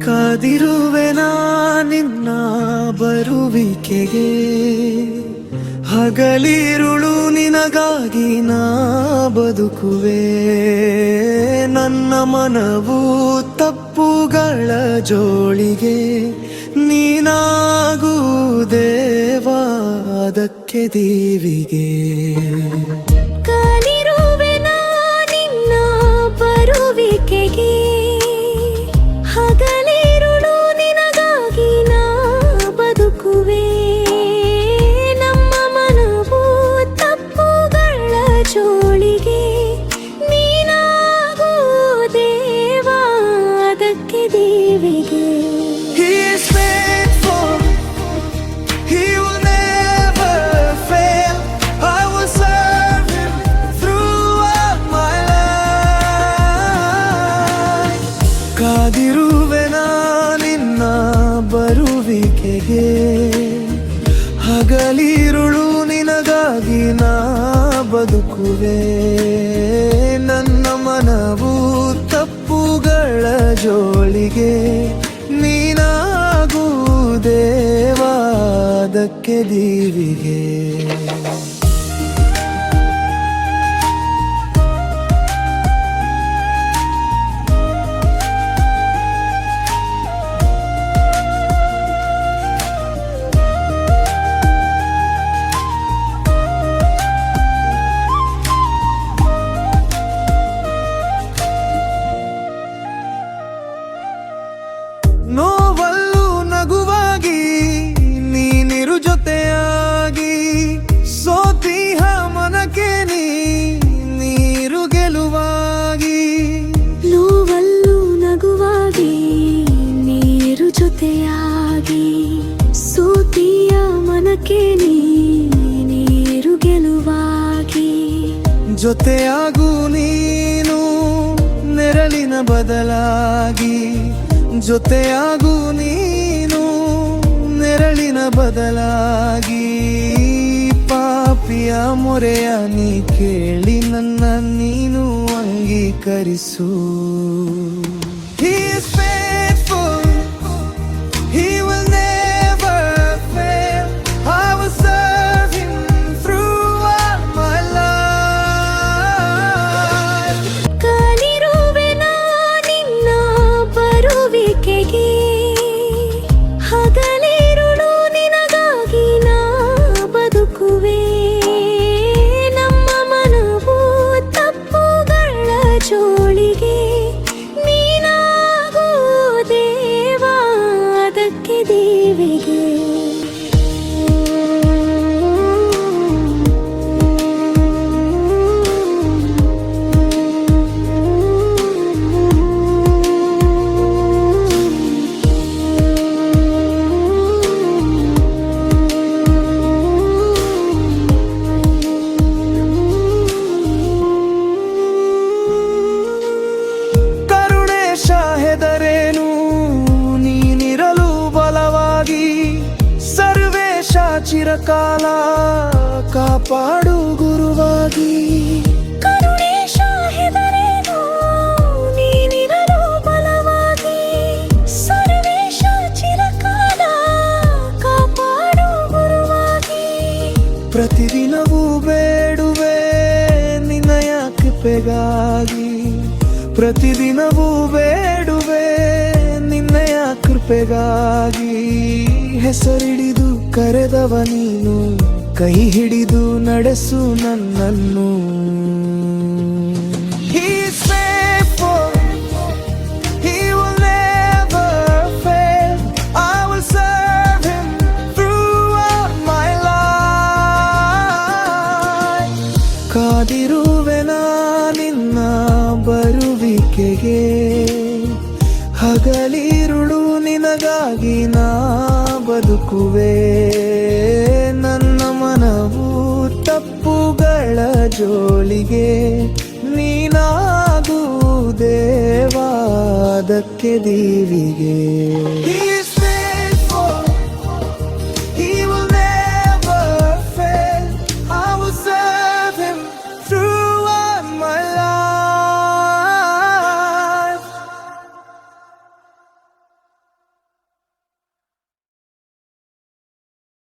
ಕಾದಿರುವೆನಾ ನಿನ್ನ ಬರುವಿಕೆಗೆ, ಹಗಲಿರುಳು ನಿನಗಾಗಿ ನಾ ಬದುಕುವೆ. ನನ್ನ ಮನವು ತಪ್ಪುಗಳ ಜೋಳಿಗೆ, ನೀನಾಗೂ ದೇವಾ ಅದಕ್ಕೆ ದೀವಿಗೆ. ಕಾದಿರುವೆನಾ ನಿನ್ನ ಬರುವಿಕೆಗೆ, ಹಗಲಿರುಳು ನಿನಗಾಗಿ ನಾ ಬದುಕುವೆ. ನಮ್ಮ ಮನವು ತಪ್ಪುಗಳ ಜೋಳಿಗೆ, ನೀನಾಗೂ ದೇವಾ ಅದಕ್ಕೆ ದೇವಿಗೆ. ಕಾದಿರುವೆನಾ ನಿನ್ನ ಬರುವಿಕೆಗೆ, ಹಗಲಿರುಳು ನಿನಗಾಗಿ ನಾ ಬದುಕುವೆ. ನನ್ನ ಮನವು ತಪ್ಪುಗಳ ಜೋಳಿಗೆ, ನೀನಾಗೂ ದೇವಾ ಅದಕ್ಕೆ ದೀವಿಗೆ. ನೋವಲ್ಲೂ ನಗುವಾಗಿ ನೀನಿರು ಜೊತೆಯಾಗಿ, ಸೋತಿಹ ಮನಕ್ಕೆ ನೀರು ಗೆಲುವಾಗಿ. ನೋವಲ್ಲೂ ನಗುವಾಗಿ ನೀರು ಜೊತೆಯಾಗಿ, ಸೋತಿಯ ಮನಕ್ಕೆ ನೀರು ಗೆಲುವಾಗಿ. ಜೊತೆಯಾಗೂ ನೀನು ನೆರಳಿನ ಬದಲಾಗಿ, ಜೊತೆಯಾಗೂ ನೀನು ನೆರಳಿನ ಬದಲಾಗಿ. ಪಾಪಿಯ ಮೊರೆಯ ನೀ ಕೇಳಿ ನನ್ನ ನೀನು ಅಂಗೀಕರಿಸು. He is faithful, he will never fail. I will serve him throughout my life. ಕಾದಿರುವೆನಾ ನಿನ್ನ ಬರುವಿಕೆಗೆ, ಹಗಲಿರುಳು ನಿನಗಾಗಿ ನಾ ಬದುಕುವೆ. ನಮ್ಮ ಮನವು ತಪ್ಪುಗಳ ಜೋಳಿಗೆ, ನೀನಾಗೂ ದೇವಾ ಅದಕ್ಕೆ ದೇವಿಗೆ. ಹೆದರೇನು ನೀನಿರಲು ಬಲವಾಗಿ, ಸರ್ವೇಶ ಚಿರಕಾಲ ಕಾಪಾಡು ಗುರುವಾಗಿ. ಕರುಣೇಶ ಹೆದರೇನು ನೀನಿರಲು ಬಲವಾಗಿ, ಸರ್ವೇಶ ಚಿರಕಾಲ ಕಾಪಾಡು ಗುರುವಾಗಿ. ಪ್ರತಿದಿನವೂ ಬೇಡುವೆ ನಿನ್ನಯ ಕೃಪೆಗಾಗಿ, ಪ್ರತಿದಿನವೂ ಬೇಡುವೆ ನಿನ್ನಯ ಕೃಪೆಗಾಗಿ. ಹೆಸರಿಡಿದು ಕರೆದವ ನೀನು, ಕೈ ಹಿಡಿದು ನಡೆಸು ನನ್ನನ್ನು. He is faithful, he will never fail. I will serve him throughout my life. ಕಾದಿರುವೆನಾ ನಿನ್ನ ಬರುವಿಕೆಗೆ, ಹಗಲಿರುಳು ನಿನಗಾಗಿ ನಾ ಬದುಕುವೆ. ನನ್ನ ಮನವು ತಪ್ಪುಗಳ ಜೋಳಿಗೆ, ನೀನಾಗೂ ದೇವಾ ಅದಕ್ಕೆ ದೀವಿಗೆ.